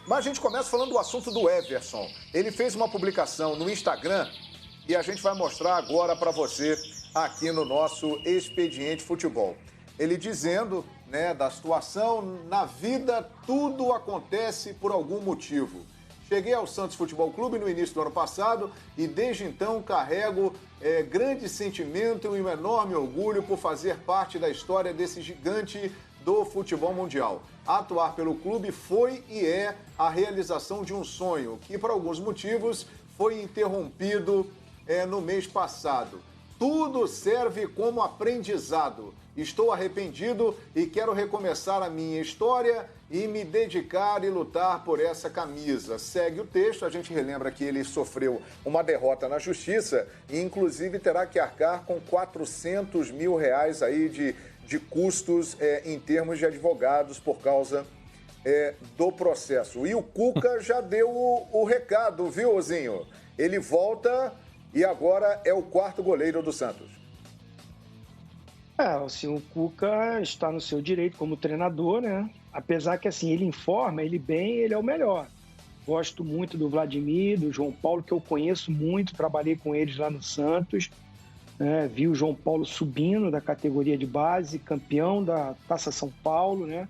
Mas a gente começa falando do assunto do Everson. Ele fez uma publicação no Instagram e a gente vai mostrar agora para você aqui no nosso Expediente Futebol. Ele dizendo, né, da situação, na vida tudo acontece por algum motivo. Cheguei ao Santos Futebol Clube no início do ano passado e desde então carrego grande sentimento e um enorme orgulho por fazer parte da história desse gigante do futebol mundial. Atuar pelo clube foi e é a realização de um sonho que, por alguns motivos, foi interrompido no mês passado. Tudo serve como aprendizado. Estou arrependido e quero recomeçar a minha história e me dedicar e lutar por essa camisa. Segue o texto, a gente relembra que ele sofreu uma derrota na justiça e inclusive terá que arcar com R$400 mil aí de custos em termos de advogados por causa do processo. E o Cuca já deu o recado, viu, Ozinho? Ele volta e agora é o quarto goleiro do Santos. Assim, o Cuca está no seu direito como treinador, né? Apesar que, assim, ele informa, ele é o melhor. Gosto muito do Vladimir, do João Paulo, que eu conheço muito, trabalhei com eles lá no Santos. Vi o João Paulo subindo da categoria de base, campeão da Taça São Paulo, né?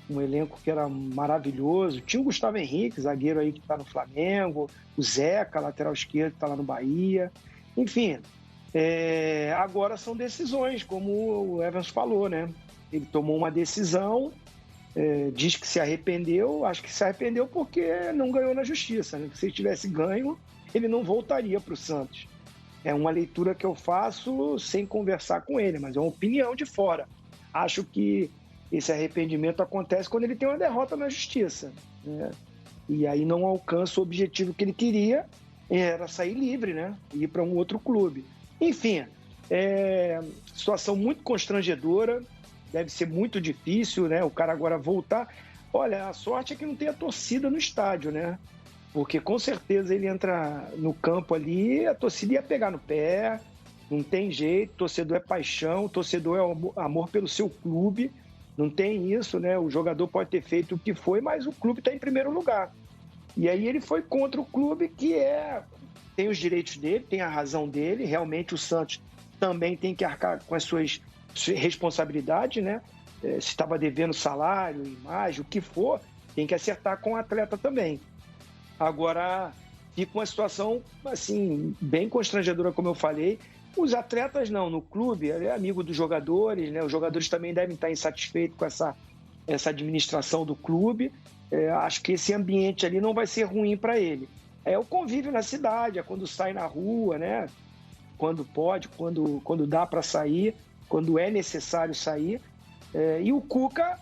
Um elenco que era maravilhoso. Tinha o Gustavo Henrique, zagueiro aí que está no Flamengo, o Zeca, lateral esquerdo, que está lá no Bahia. Enfim, agora são decisões, como o Evans falou, né? Ele tomou uma decisão, diz que se arrependeu, acho que se arrependeu porque não ganhou na justiça, né? Se ele tivesse ganho, ele não voltaria para o Santos. É uma leitura que eu faço sem conversar com ele, mas é uma opinião de fora. Acho que esse arrependimento acontece quando ele tem uma derrota na justiça, né? E aí não alcança o objetivo que ele queria, era sair livre, né? Ir para um outro clube. Enfim, situação muito constrangedora, deve ser muito difícil, né? O cara agora voltar. Olha, a sorte é que não tem a torcida no estádio, né? Porque com certeza ele entra no campo ali, a torcida ia pegar no pé, não tem jeito, torcedor é paixão, torcedor é amor pelo seu clube, não tem isso, né? O jogador pode ter feito o que foi, mas o clube está em primeiro lugar. E aí ele foi contra o clube que tem os direitos dele, tem a razão dele, realmente o Santos também tem que arcar com as suas responsabilidades, né? Se estava devendo salário, imagem, o que for, tem que acertar com o atleta também. Agora, fica uma situação, assim, bem constrangedora, como eu falei. Os atletas não, no clube, ele é amigo dos jogadores, né? Os jogadores também devem estar insatisfeitos com essa administração do clube. Acho que esse ambiente ali não vai ser ruim para ele. O convívio na cidade, quando sai na rua, né? Quando pode, quando dá para sair, quando é necessário sair. E o Cuca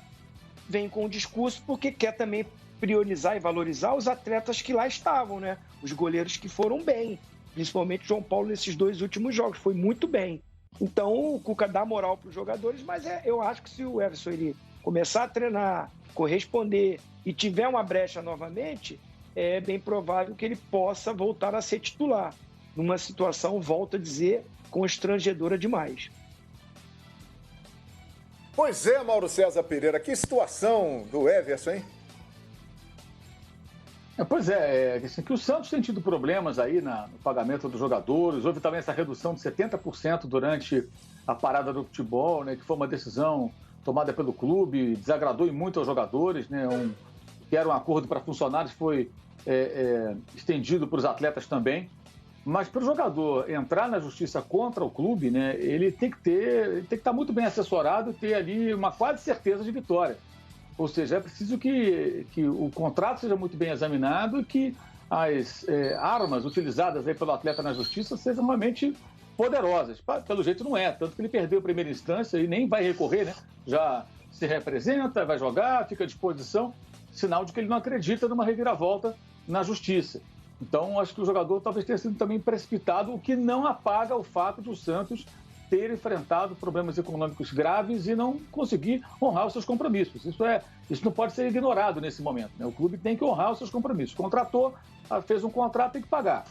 vem com o discurso porque quer também priorizar e valorizar os atletas que lá estavam, né? Os goleiros que foram bem, principalmente o João Paulo nesses 2 últimos jogos, foi muito bem. Então o Cuca dá moral para os jogadores, mas eu acho que se o Everson ele começar a treinar, corresponder e tiver uma brecha novamente, é bem provável que ele possa voltar a ser titular, numa situação, volto a dizer, constrangedora demais. Pois é, Mauro César Pereira, que situação do Everson, hein? Pois assim, que o Santos tem tido problemas aí no pagamento dos jogadores. Houve também essa redução de 70% durante a parada do futebol, né, que foi uma decisão tomada pelo clube, desagradou muito aos jogadores, né, que era um acordo para funcionários, foi estendido para os atletas também. Mas para o jogador entrar na justiça contra o clube, né, ele tem que estar muito bem assessorado e ter ali uma quase certeza de vitória. Ou seja, é preciso que o contrato seja muito bem examinado e que as armas utilizadas aí pelo atleta na justiça sejam realmente poderosas. Pelo jeito não é, tanto que ele perdeu a primeira instância e nem vai recorrer, né? Já se representa, vai jogar, fica à disposição, sinal de que ele não acredita numa reviravolta na justiça. Então, acho que o jogador talvez tenha sido também precipitado, o que não apaga o fato de o Santos ter enfrentado problemas econômicos graves e não conseguir honrar os seus compromissos. Isso não pode ser ignorado nesse momento, né? O clube tem que honrar os seus compromissos. Contratou, fez um contrato, tem que pagar.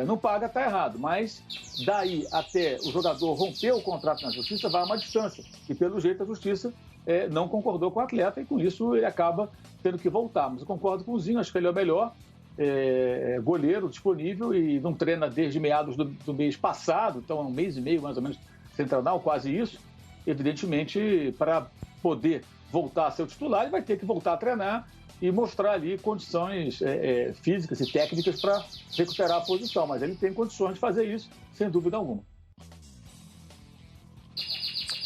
Não paga, está errado. Mas daí até o jogador romper o contrato na justiça, vai uma distância. E pelo jeito a justiça não concordou com o atleta e com isso ele acaba tendo que voltar. Mas eu concordo com o Zinho, acho que ele é o melhor goleiro disponível e não treina desde meados do mês passado, então é um mês e meio mais ou menos sem treinar, quase isso. Evidentemente, para poder voltar a ser o titular, ele vai ter que voltar a treinar e mostrar ali condições físicas e técnicas para recuperar a posição, mas ele tem condições de fazer isso, sem dúvida alguma.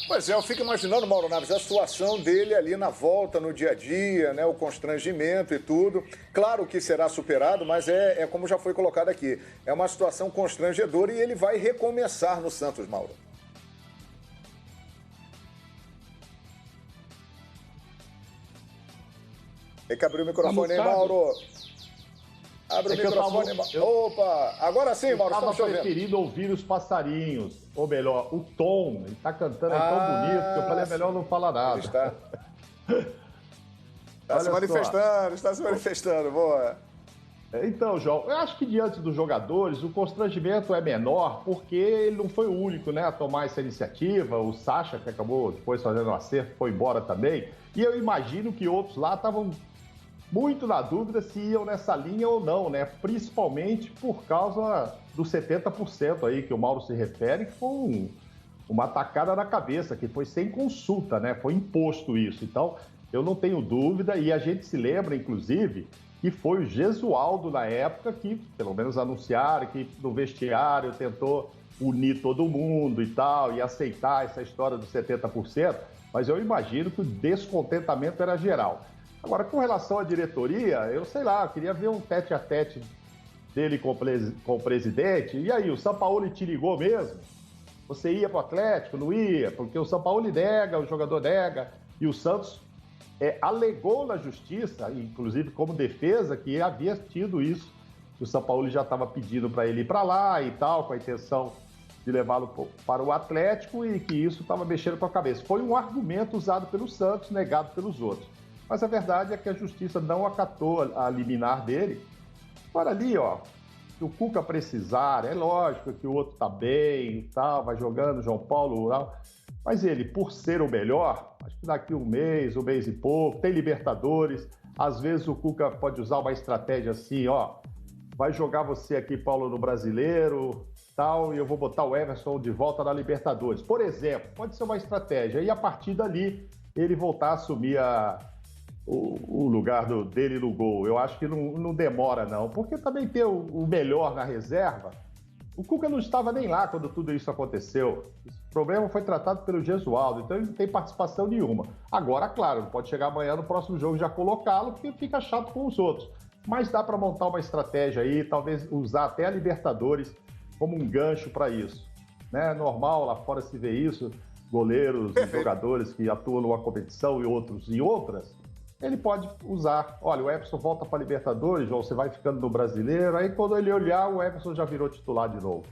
Pois é, eu fico imaginando, Mauro Naves, a situação dele ali na volta, no dia a dia, né, o constrangimento e tudo. Claro que será superado, mas é como já foi colocado aqui, é uma situação constrangedora e ele vai recomeçar no Santos, Mauro. Tem que abrir o microfone, hein, Mauro? Abre o microfone, Mauro. Opa! Agora sim, Mauro, estamos chovendo. Eu estava preferindo ouvir os passarinhos, ou melhor, o tom. Ele está cantando aí tão bonito que eu falei, é melhor não falar nada. Está se manifestando, boa. Então, João, eu acho que diante dos jogadores o constrangimento é menor porque ele não foi o único, né, a tomar essa iniciativa. O Sacha, que acabou depois fazendo um acerto, foi embora também. E eu imagino que outros lá estavam muito na dúvida se iam nessa linha ou não, né? Principalmente por causa dos 70% aí que o Mauro se refere, que foi uma tacada na cabeça, que foi sem consulta, né? Foi imposto isso. Então, eu não tenho dúvida, e a gente se lembra, inclusive, que foi o Gesualdo na época que, pelo menos anunciaram, que no vestiário tentou unir todo mundo e tal, e aceitar essa história dos 70%, mas eu imagino que o descontentamento era geral. Agora, com relação à diretoria, eu sei lá, eu queria ver um tete-a-tete dele com o presidente. E aí, o Sampaoli te ligou mesmo? Você ia para o Atlético? Não ia? Porque o Sampaoli nega, o jogador nega. E o Santos alegou na justiça, inclusive como defesa, que havia tido isso. O Sampaoli já estava pedindo para ele ir para lá e tal, com a intenção de levá-lo para o Atlético e que isso estava mexendo com a cabeça. Foi um argumento usado pelo Santos, negado pelos outros. Mas a verdade é que a justiça não acatou a liminar dele. Para ali, ó, se o Cuca precisar, é lógico que o outro tá bem e tal, vai jogando, João Paulo, tal. Mas ele, por ser o melhor, acho que daqui um mês e pouco, tem Libertadores, às vezes o Cuca pode usar uma estratégia assim, ó, vai jogar você aqui, Paulo, no Brasileiro, tal, e eu vou botar o Everson de volta na Libertadores. Por exemplo, pode ser uma estratégia. E a partir dali, ele voltar a assumir o lugar dele no gol. Eu acho que não demora, não. Porque também ter o melhor na reserva, o Cuca não estava nem lá quando tudo isso aconteceu. O problema foi tratado pelo Gesualdo, então ele não tem participação nenhuma. Agora, claro, não pode chegar amanhã no próximo jogo e já colocá-lo, porque fica chato com os outros. Mas dá para montar uma estratégia aí, talvez usar até a Libertadores como um gancho para isso. Né? Normal, lá fora se vê isso, goleiros e jogadores que atuam numa competição e outros em outras, ele pode usar. Olha, o Everson volta para a Libertadores, João, você vai ficando no Brasileiro, aí quando ele olhar, o Everson já virou titular de novo.